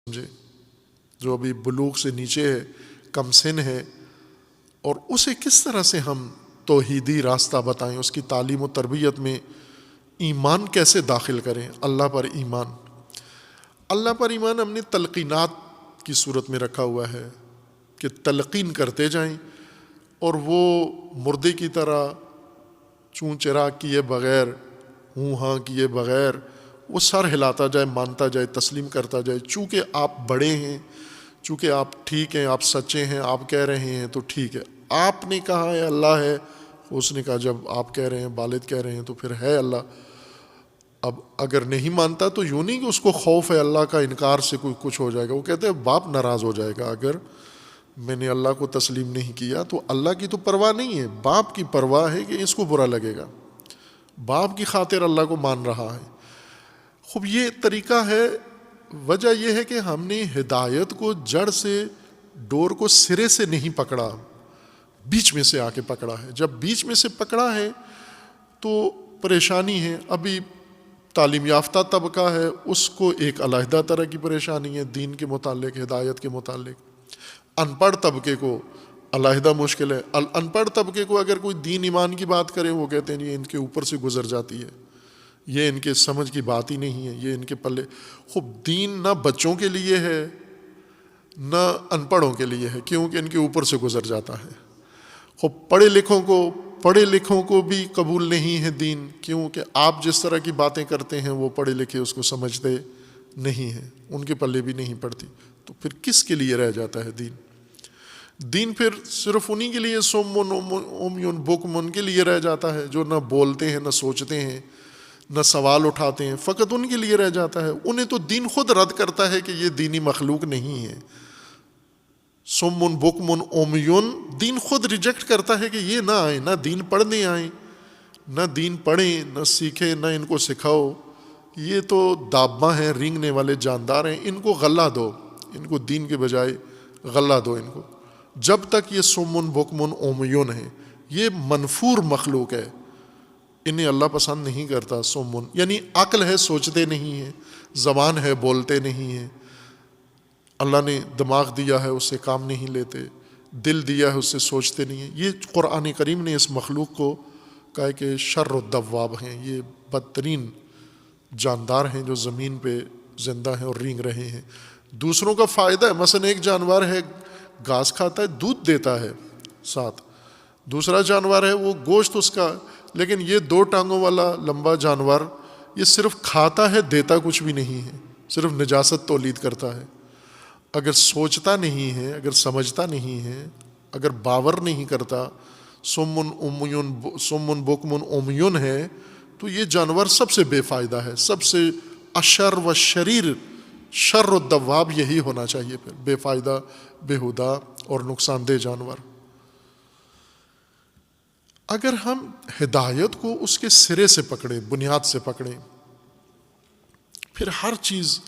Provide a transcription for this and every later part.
سمجھے، جو ابھی بلوغ سے نیچے ہے، کم سن ہے، اور اسے کس طرح سے ہم توحیدی راستہ بتائیں، اس کی تعلیم و تربیت میں ایمان کیسے داخل کریں، اللہ پر ایمان ہم نے تلقینات کی صورت میں رکھا ہوا ہے کہ تلقین کرتے جائیں، اور وہ مردے کی طرح چون چرا کیے بغیر، ہوں ہاں کیے بغیر وہ سر ہلاتا جائے، مانتا جائے، تسلیم کرتا جائے، چونکہ آپ بڑے ہیں، چونکہ آپ ٹھیک ہیں، آپ سچے ہیں، آپ کہہ رہے ہیں تو ٹھیک ہے، آپ نے کہا ہے اللہ ہے، اس نے کہا جب آپ کہہ رہے ہیں، والد کہہ رہے ہیں تو پھر ہے اللہ۔ اب اگر نہیں مانتا تو یوں نہیں کہ اس کو خوف ہے اللہ کا انکار سے کوئی کچھ ہو جائے گا، وہ کہتے ہیں باپ ناراض ہو جائے گا اگر میں نے اللہ کو تسلیم نہیں کیا، تو اللہ کی تو پرواہ نہیں ہے، باپ کی پرواہ ہے کہ اس کو برا لگے گا، باپ کی خاطر اللہ کو مان رہا ہے۔ خوب یہ طریقہ ہے، وجہ یہ ہے کہ ہم نے ہدایت کو جڑ سے، ڈور کو سرے سے نہیں پکڑا، بیچ میں سے آ کے پکڑا ہے۔ جب بیچ میں سے پکڑا ہے تو پریشانی ہے۔ ابھی تعلیم یافتہ طبقہ ہے، اس کو ایک علیحدہ طرح کی پریشانی ہے دین کے متعلق، ہدایت کے متعلق۔ ان پڑھ طبقے کو علیحدہ مشکل ہے۔ ان پڑھ طبقے کو اگر کوئی دین ایمان کی بات کرے، وہ کہتے ہیں یہ ان کے اوپر سے گزر جاتی ہے، یہ ان کے سمجھ کی بات ہی نہیں ہے، یہ ان کے پلے۔ خوب دین نہ بچوں کے لیے ہے نہ ان پڑھوں کے لیے ہے، کیونکہ ان کے اوپر سے گزر جاتا ہے۔ خوب پڑھے لکھوں کو بھی قبول نہیں ہے دین، کیونکہ آپ جس طرح کی باتیں کرتے ہیں وہ پڑھے لکھے اس کو سمجھتے نہیں ہیں، ان کے پلے بھی نہیں پڑتی، تو پھر کس کے لیے رہ جاتا ہے دین؟ دین پھر صرف انہی کے لیے، سمن عمیٌ بکم، ان کے لیے رہ جاتا ہے جو نہ بولتے ہیں، نہ سوچتے ہیں، نہ سوال اٹھاتے ہیں، فقط ان کے لیے رہ جاتا ہے۔ انہیں تو دین خود رد کرتا ہے کہ یہ دینی مخلوق نہیں ہے۔ سمن بکمن عمیٌ، دین خود ریجیکٹ کرتا ہے کہ یہ نہ آئیں، نہ دین پڑھنے آئیں، نہ دین پڑھیں، نہ سیکھیں، نہ ان کو سکھاؤ، یہ تو داباں ہیں، رینگنے والے جاندار ہیں، ان کو غلہ دو، ان کو دین کے بجائے غلہ دو ان کو۔ جب تک یہ سمن بکمن عمیٌ ہے، یہ منفور مخلوق ہے، انہیں اللہ پسند نہیں کرتا۔ سمن یعنی عقل ہے، سوچتے نہیں ہیں، زبان ہے، بولتے نہیں ہیں، اللہ نے دماغ دیا ہے، اس سے کام نہیں لیتے، دل دیا ہے، اس سے سوچتے نہیں ہیں۔ یہ قرآن کریم نے اس مخلوق کو کہا ہے کہ شر الدواب ہیں، یہ بدترین جاندار ہیں جو زمین پہ زندہ ہیں اور رینگ رہے ہیں۔ دوسروں کا فائدہ ہے، مثلا ایک جانور ہے گھاس کھاتا ہے، دودھ دیتا ہے ساتھ، دوسرا جانور ہے وہ گوشت اس کا، لیکن یہ دو ٹانگوں والا لمبا جانور یہ صرف کھاتا ہے، دیتا کچھ بھی نہیں ہے، صرف نجاست تولید کرتا ہے۔ اگر سوچتا نہیں ہے، اگر سمجھتا نہیں ہے، اگر باور نہیں کرتا، سمن بکمن عمیٌ ہے، تو یہ جانور سب سے بے فائدہ ہے، سب سے اشر و شریر، شر الدواب یہی ہونا چاہیے، پھر بے فائدہ، بےہودہ اور نقصان دہ جانور۔ اگر ہم ہدایت کو اس کے سرے سے پکڑیں، بنیاد سے پکڑیں، پھر ہر چیز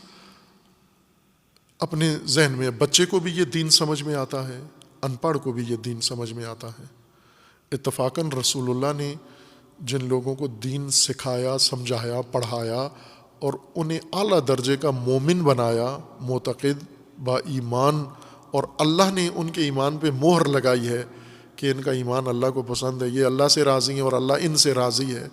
اپنے ذہن میں، بچے کو بھی یہ دین سمجھ میں آتا ہے، ان پڑھ کو بھی یہ دین سمجھ میں آتا ہے۔ اتفاقاً رسول اللہ نے جن لوگوں کو دین سکھایا، سمجھایا، پڑھایا اور انہیں اعلیٰ درجے کا مومن بنایا، معتقد با ایمان، اور اللہ نے ان کے ایمان پہ مہر لگائی ہے کہ ان کا ایمان اللہ کو پسند ہے، یہ اللہ سے راضی ہیں اور اللہ ان سے راضی ہے۔